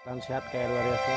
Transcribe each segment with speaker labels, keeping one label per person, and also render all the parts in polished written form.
Speaker 1: Salam sehat kayak luar biasa.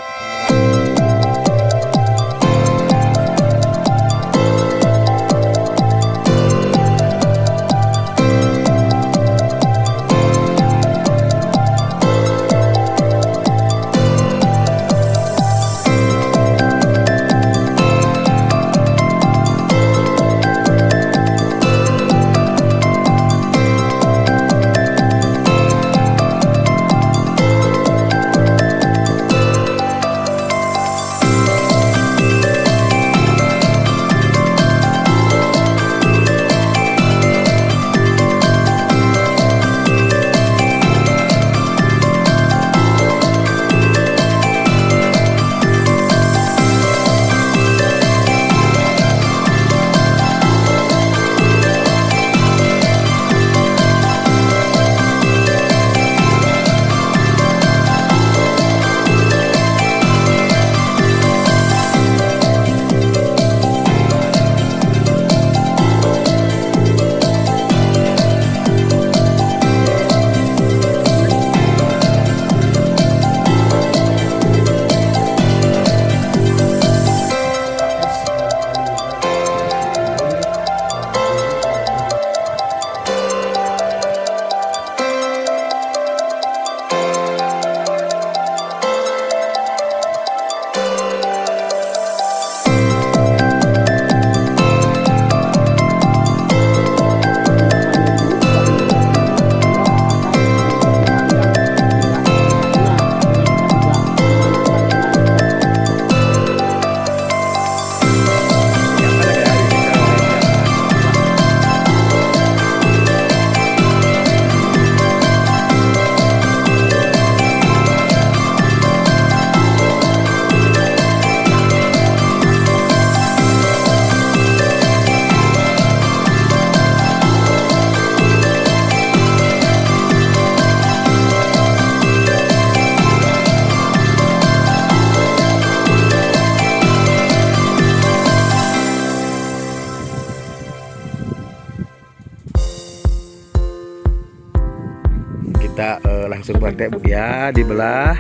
Speaker 1: Kita langsung praktek Bu ya, dibelah,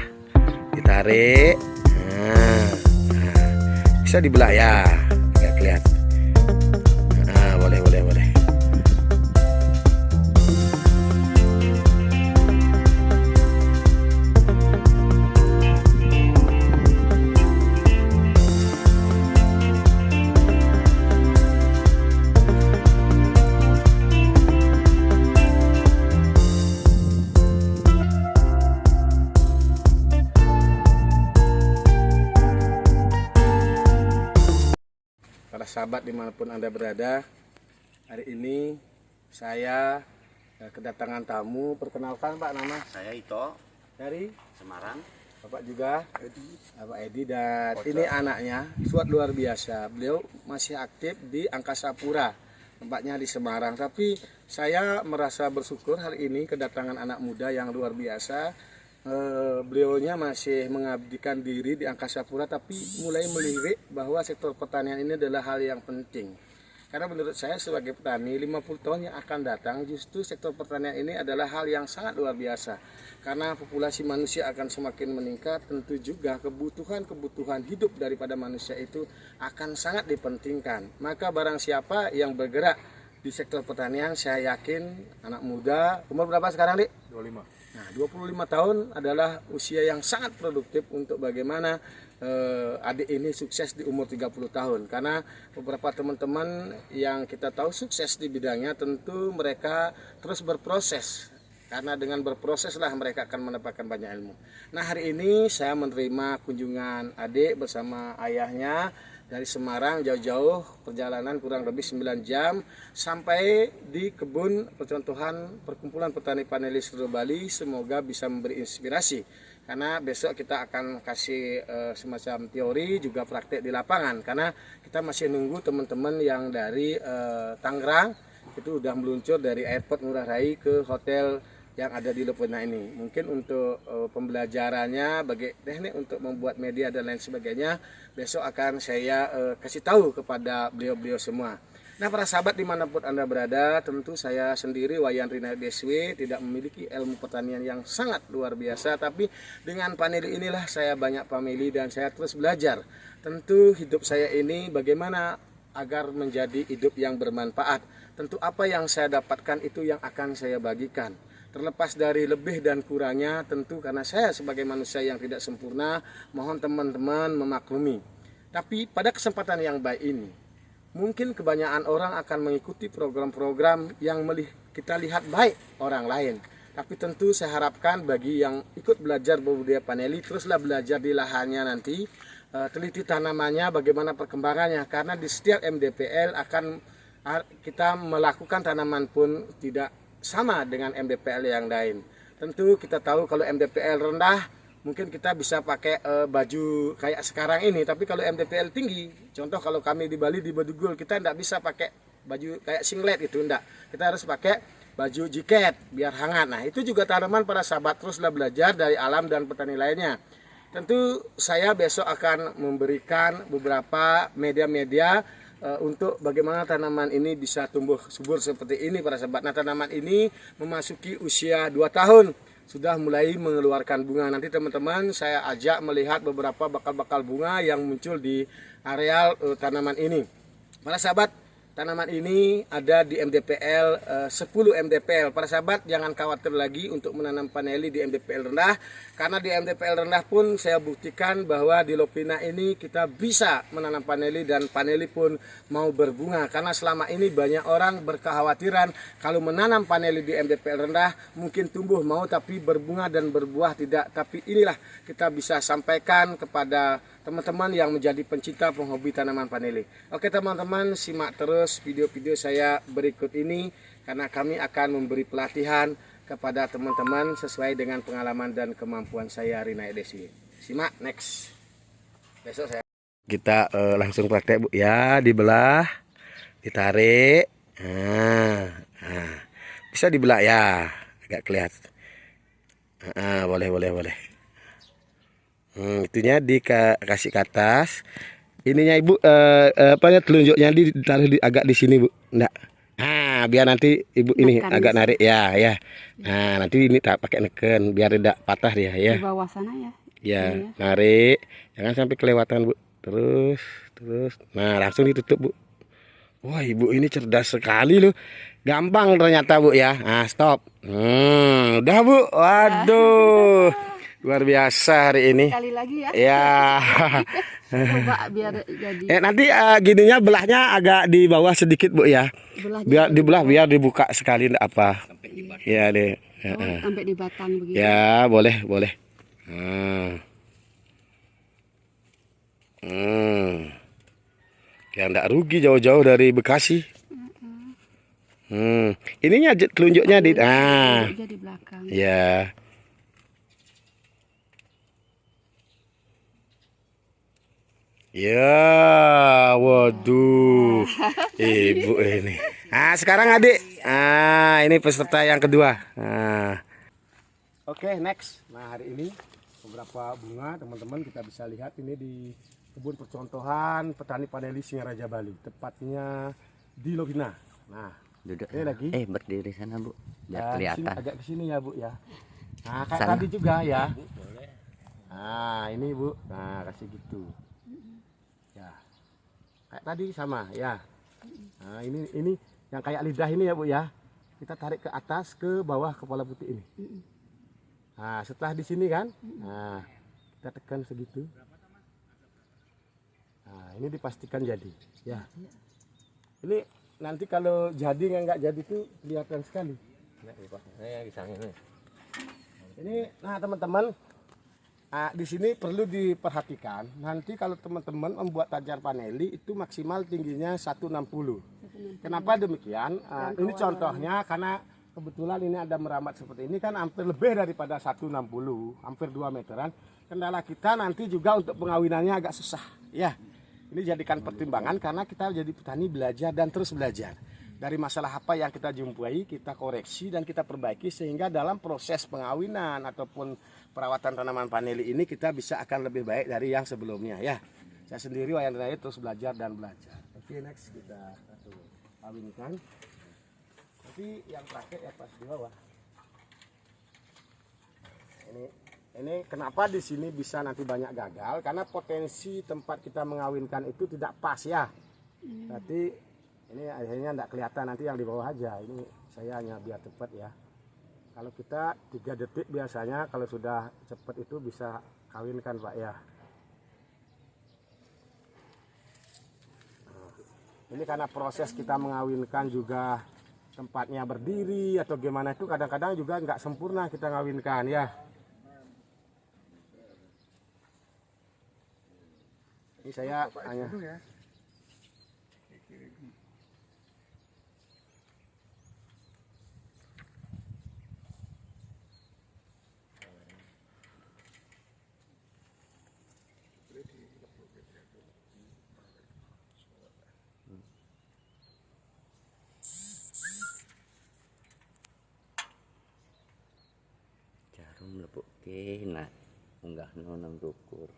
Speaker 1: ditarik, nah, bisa dibelah ya, nggak kelihatan. Nah, boleh. Para sahabat dimanapun Anda berada, hari ini saya kedatangan tamu. Perkenalkan Pak, nama
Speaker 2: Saya Ito
Speaker 1: dari
Speaker 2: Semarang.
Speaker 1: Bapak juga Bapak Edi, dan ini anaknya suat luar biasa. Beliau masih aktif di Angkasa Pura, tempatnya di Semarang. Tapi saya merasa bersyukur hari ini kedatangan anak muda yang luar biasa. Beliaunya masih mengabdikan diri di Angkasa Pura, tapi mulai melirik bahwa sektor pertanian ini adalah hal yang penting. Karena menurut saya sebagai petani 50 tahun yang akan datang, justru sektor pertanian ini adalah hal yang sangat luar biasa. Karena populasi manusia akan semakin meningkat, tentu juga kebutuhan hidup daripada manusia itu akan sangat dipentingkan. Maka barang siapa yang bergerak di sektor pertanian, saya yakin anak muda, umur berapa sekarang, Dik?
Speaker 3: 25.
Speaker 1: Nah, 25 tahun adalah usia yang sangat produktif untuk bagaimana adik ini sukses di umur 30 tahun. Karena beberapa teman-teman yang kita tahu sukses di bidangnya, tentu mereka terus berproses. Karena dengan berproseslah mereka akan mendapatkan banyak ilmu. Nah, hari ini saya menerima kunjungan adik bersama ayahnya dari Semarang, jauh-jauh perjalanan kurang lebih 9 jam sampai di kebun percontohan Perkumpulan Petani Panelis seluruh Bali. Semoga bisa memberi inspirasi, karena besok kita akan kasih semacam teori juga praktek di lapangan, karena kita masih nunggu teman-teman yang dari Tangerang itu udah meluncur dari airport Ngurah Rai ke hotel yang ada di Lepena ini. Mungkin untuk pembelajarannya, bagi teknik untuk membuat media dan lain sebagainya, besok akan saya kasih tahu kepada beliau-beliau semua. Nah, para sahabat dimanapun Anda berada, tentu saya sendiri Wayan Rina DSW tidak memiliki ilmu pertanian yang sangat luar biasa, tapi dengan paneli inilah saya banyak famili dan saya terus belajar. Tentu hidup saya ini bagaimana agar menjadi hidup yang bermanfaat. Tentu apa yang saya dapatkan itu yang akan saya bagikan. Terlepas dari lebih dan kurangnya, tentu karena saya sebagai manusia yang tidak sempurna, mohon teman-teman memaklumi. Tapi pada kesempatan yang baik ini, mungkin kebanyakan orang akan mengikuti program-program yang kita lihat baik orang lain. Tapi tentu saya harapkan bagi yang ikut belajar budidaya paneli, teruslah belajar di lahannya nanti, teliti tanamannya, bagaimana perkembangannya. Karena di setiap MDPL kita melakukan tanaman pun tidak sama dengan MDPL yang lain. Tentu kita tahu kalau MDPL rendah, mungkin kita bisa pakai baju kayak sekarang ini, tapi kalau MDPL tinggi, contoh kalau kami di Bali di Bedugul, kita tidak bisa pakai baju kayak singlet itu, enggak. Kita harus pakai baju jaket biar hangat. Nah, itu juga tanaman para sahabat, teruslah belajar dari alam dan petani lainnya. Tentu saya besok akan memberikan beberapa media-media untuk bagaimana tanaman ini bisa tumbuh subur seperti ini para sahabat. Nah, tanaman ini memasuki usia 2 tahun. Sudah mulai mengeluarkan bunga. Nanti teman-teman saya ajak melihat beberapa bakal-bakal bunga yang muncul di areal tanaman ini. Para sahabat, tanaman ini ada di MDPL 10 MDPL. Para sahabat jangan khawatir lagi untuk menanam paneli di MDPL rendah, karena di MDPL rendah pun saya buktikan bahwa di Lopina ini kita bisa menanam paneli dan paneli pun mau berbunga. Karena selama ini banyak orang berkekhawatiran kalau menanam paneli di MDPL rendah mungkin tumbuh mau tapi berbunga dan berbuah tidak. Tapi inilah kita bisa sampaikan kepada teman-teman yang menjadi pencinta penghobi tanaman paneli. Oke teman-teman, simak terus video-video saya berikut ini karena kami akan memberi pelatihan kepada teman-teman sesuai dengan pengalaman dan kemampuan saya Rina Edesi. Simak next. Besok saya kita langsung praktek Bu ya, dibelah, ditarik. Bisa dibelah ya, agak kelihatan. Boleh. Itunya dikasih ke atas. Ininya Ibu telunjuknya ditaruh agak di sini Bu. Enggak. Nah, biar nanti Ibu ini neken agak narik ya. Nah, nanti ini tak pakai neken biar tidak patah dia ya.
Speaker 2: Di bawah sana ya.
Speaker 1: Ya, narik. Jangan sampai kelewatan Bu. Terus. Nah, langsung ditutup Bu. Wah, Ibu ini cerdas sekali loh. Gampang ternyata Bu ya. Nah, stop. Udah Bu. Waduh. Luar biasa hari ini.
Speaker 2: Sekali lagi ya.
Speaker 1: Ya.
Speaker 2: Coba biar jadi.
Speaker 1: Nanti gininya belahnya agak di bawah sedikit Bu ya. Biar dibelah biar dibuka sekali apa. Ya deh.
Speaker 2: Sampai di batang begitu.
Speaker 1: Ya, boleh. Ya enggak rugi jauh-jauh dari Bekasi. Ininya telunjuknya di
Speaker 2: di belakang.
Speaker 1: Ya. Ya, waduh, Ibu ini. Nah, sekarang adik, ini peserta yang kedua. Oke, next. Nah, hari ini beberapa bunga teman-teman kita bisa lihat ini di kebun percontohan petani paneli Singaraja Bali, tepatnya di Lopina. Nah,
Speaker 3: duduk
Speaker 1: ini lagi.
Speaker 3: Berdiri sana Bu, biar kelihatan.
Speaker 1: Agak kesini ya Bu ya. Nah, kayak tadi juga ya. Nah, ini Bu. Nah, kasih gitu. Ya, kayak tadi sama ya. Nah, ini yang kayak lidah ini ya Bu ya. Kita tarik ke atas ke bawah kepala putih ini. Nah, setelah di sini kan, nah kita tekan segitu. Nah, ini dipastikan jadi. Ya. Ini nanti kalau jadi nggak jadi itu kelihatan sekali. Ini, nah teman-teman. Di sini perlu diperhatikan, nanti kalau teman-teman membuat tajar paneli itu maksimal tingginya 160. Kenapa demikian? Ini contohnya karena kebetulan ini ada meramat seperti ini kan hampir lebih daripada 160, hampir 2 meteran. Kendala kita nanti juga untuk pengawinannya agak susah. Ya, ini jadikan pertimbangan karena kita jadi petani belajar dan terus belajar. Dari masalah apa yang kita jumpai, kita koreksi dan kita perbaiki sehingga dalam proses pengawinan ataupun perawatan tanaman paneli ini kita bisa akan lebih baik dari yang sebelumnya ya. Saya sendiri Wayan Rina terus belajar dan belajar. Oke, next kita. kawinkan. Tapi yang terakhir ya pas di bawah. Ini kenapa di sini bisa nanti banyak gagal? Karena potensi tempat kita mengawinkan itu tidak pas ya. Berarti ini akhirnya tidak kelihatan, nanti yang di bawah aja. Ini saya hanya biar cepat ya. Kalau kita 3 detik biasanya, kalau sudah cepat itu bisa kawinkan Pak ya. Ini karena proses kita mengawinkan juga tempatnya berdiri atau gimana itu kadang-kadang juga nggak sempurna kita ngawinkan ya. Ini saya hanya
Speaker 3: Jarum lepuk ke nah unggah nonang dukur.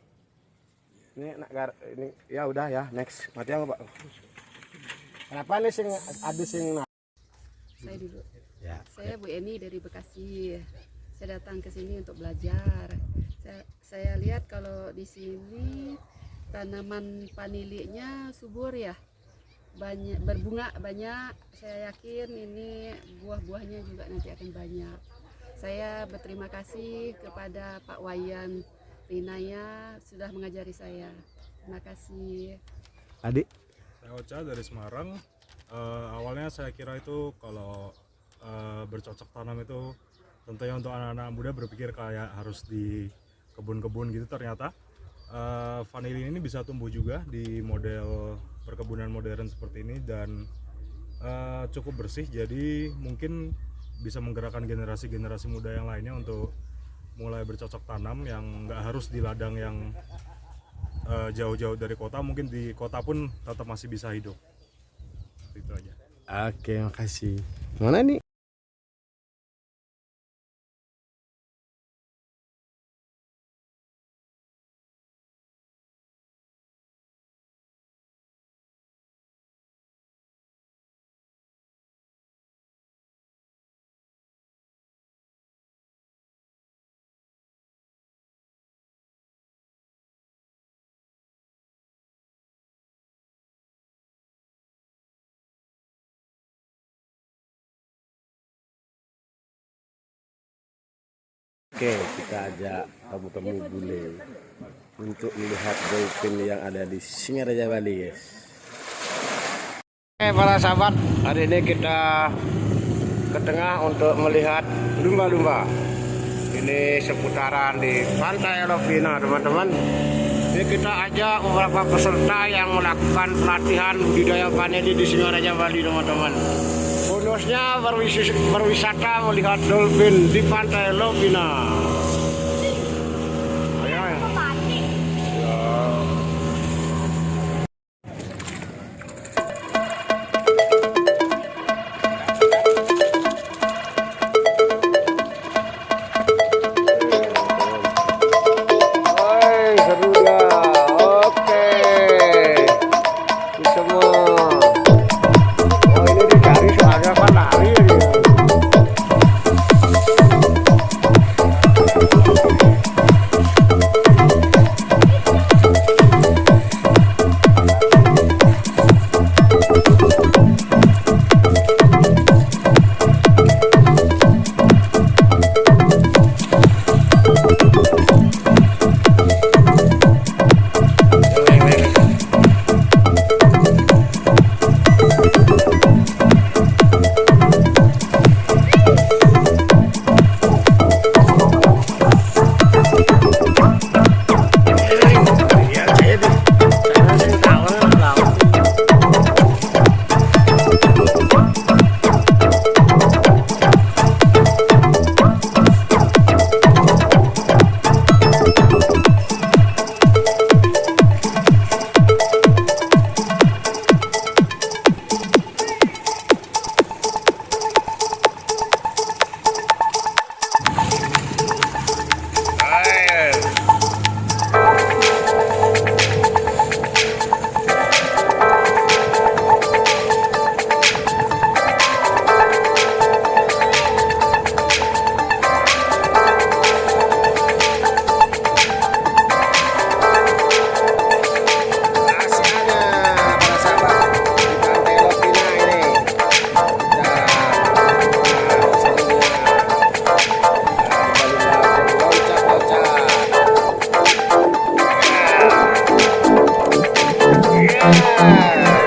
Speaker 1: ini ya udah ya, next. Mati yang Pak. Kenapa nih sing ada sing
Speaker 2: Saya dulu.
Speaker 1: ya.
Speaker 2: Saya Bu Eni dari Bekasi. Saya datang ke sini untuk belajar. Saya lihat kalau di sini tanaman paniliknya subur ya. Banyak berbunga banyak. Saya yakin ini buah-buahnya juga nanti akan banyak. Saya berterima kasih kepada Pak Wayan Rinaya sudah mengajari saya. Terima kasih.
Speaker 1: Adik.
Speaker 4: Saya Ocha dari Semarang. Awalnya saya kira itu kalau bercocok tanam itu tentunya untuk anak-anak muda berpikir kayak harus di kebun-kebun gitu. Ternyata vanilin ini bisa tumbuh juga di model perkebunan modern seperti ini dan cukup bersih. Jadi mungkin bisa menggerakkan generasi-generasi muda yang lainnya untuk mulai bercocok tanam yang nggak harus di ladang yang jauh-jauh dari kota, mungkin di kota pun tetap masih bisa hidup. Itu aja.
Speaker 1: Oke, makasih. Mana nih? Oke, kita ajak tamu-tamu bule untuk melihat dolphin yang ada di Singaraja Bali, guys. Oke, para sahabat, hari ini kita ke tengah untuk melihat lumba-lumba. Ini seputaran di Pantai Lovina, teman-teman. Ini kita ajak beberapa peserta yang melakukan pelatihan budidaya vanili di Singaraja Bali, teman-teman. Bonusnya berwisata melihat dolphin di Pantai Lovina. Ayo, ayo. Ya. Hai, seru ya. Oke. Ini semua. Oh, ini dicari soalnya kan lari ini. Dadah.